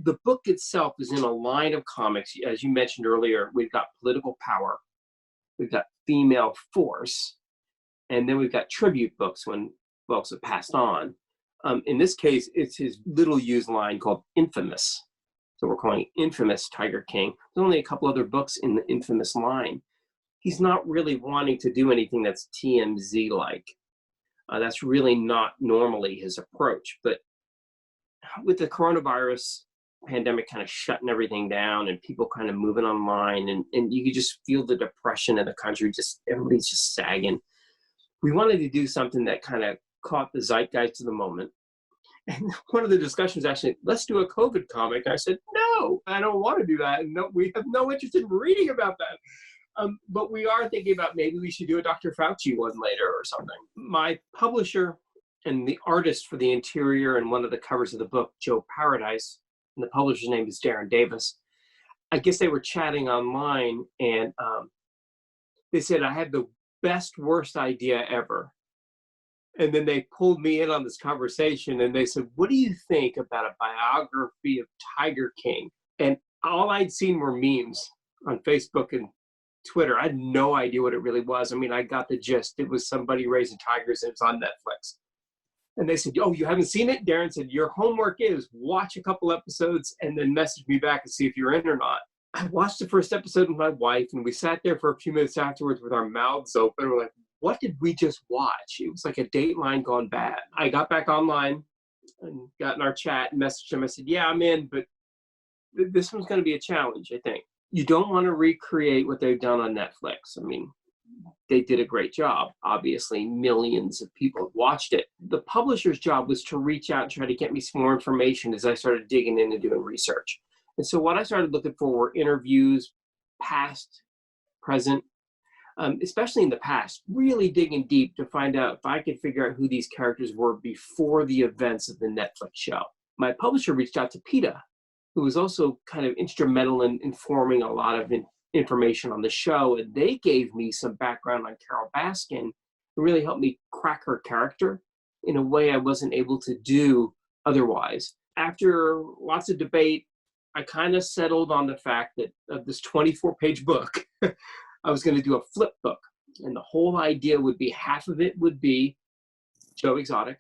The book itself is in a line of comics. As you mentioned earlier, we've got Political Power, we've got Female Force, and then we've got tribute books when books have passed on. In this case, it's his little used line called Infamous. So we're calling it Infamous Tiger King. There's only a couple other books in the Infamous line. He's not really wanting to do anything that's TMZ-like. That's really not normally his approach. But with the coronavirus pandemic kind of shutting everything down and people kind of moving online, and you could just feel the depression in the country, just everybody's just sagging. We wanted to do something that kind of caught the zeitgeist of the moment. And one of the discussions actually, let's do a COVID comic. And I said, no, I don't want to do that. No, we have no interest in reading about that. But we are thinking about maybe we should do a Dr. Fauci one later or something. My publisher and the artist for the interior and one of the covers of the book, Joe Paradise, and the publisher's name is Darren Davis. I guess they were chatting online, and they said I had the best, worst idea ever. And then they pulled me in on this conversation and they said, what do you think about a biography of Tiger King? And all I'd seen were memes on Facebook and Twitter. I had no idea what it really was. I mean, I got the gist. It was somebody raising tigers and it's on Netflix. And they said, oh, you haven't seen it? Darren said, your homework is watch a couple episodes and then message me back and see if you're in or not. I watched the first episode with my wife and we sat there for a few minutes afterwards with our mouths open. We're like, what did we just watch? It was like a Dateline gone bad. I got back online and got in our chat and messaged him. I said, yeah, I'm in, but this one's going to be a challenge, I think. You don't want to recreate what they've done on Netflix. I mean, they did a great job. Obviously, millions of people have watched it. The publisher's job was to reach out and try to get me some more information as I started digging in and doing research. And so what I started looking for were interviews, past, present, especially in the past, really digging deep to find out if I could figure out who these characters were before the events of the Netflix show. My publisher reached out to PETA, who was also kind of instrumental in informing a lot of information on the show. And they gave me some background on Carol Baskin and really helped me crack her character in a way I wasn't able to do otherwise. After lots of debate, I kind of settled on the fact that of this 24-page book, I was going to do a flip book. And the whole idea would be half of it would be Joe Exotic.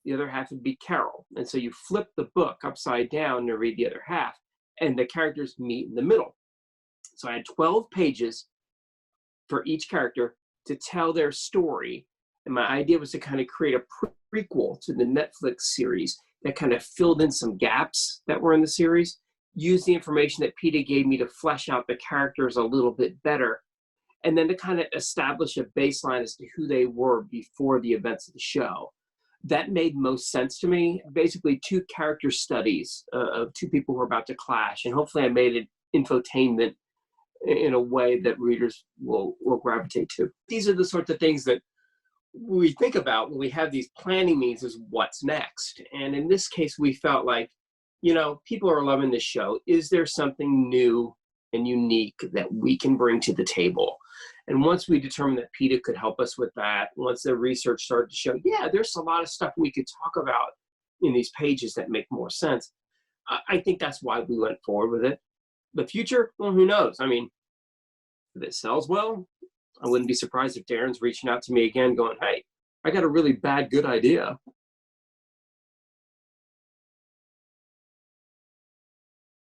The other half would be Carol. And so you flip the book upside down to read the other half, and the characters meet in the middle. So I had 12 pages for each character to tell their story. And my idea was to kind of create a prequel to the Netflix series that kind of filled in some gaps that were in the series, use the information that PETA gave me to flesh out the characters a little bit better, and then to kind of establish a baseline as to who they were before the events of the show. That made most sense to me. Basically, two character studies of two people who are about to clash, and hopefully I made it infotainment in a way that readers will gravitate to. These are the sorts of things that we think about when we have these planning meetings is what's next. And in this case, we felt like, you know, people are loving this show. Is there something new and unique that we can bring to the table? And once we determined that PETA could help us with that, once the research started to show, yeah, there's a lot of stuff we could talk about in these pages that make more sense. I think that's why we went forward with it. The future, well, who knows? I mean, if it sells well, I wouldn't be surprised if Darren's reaching out to me again going, hey, I got a really bad, good idea.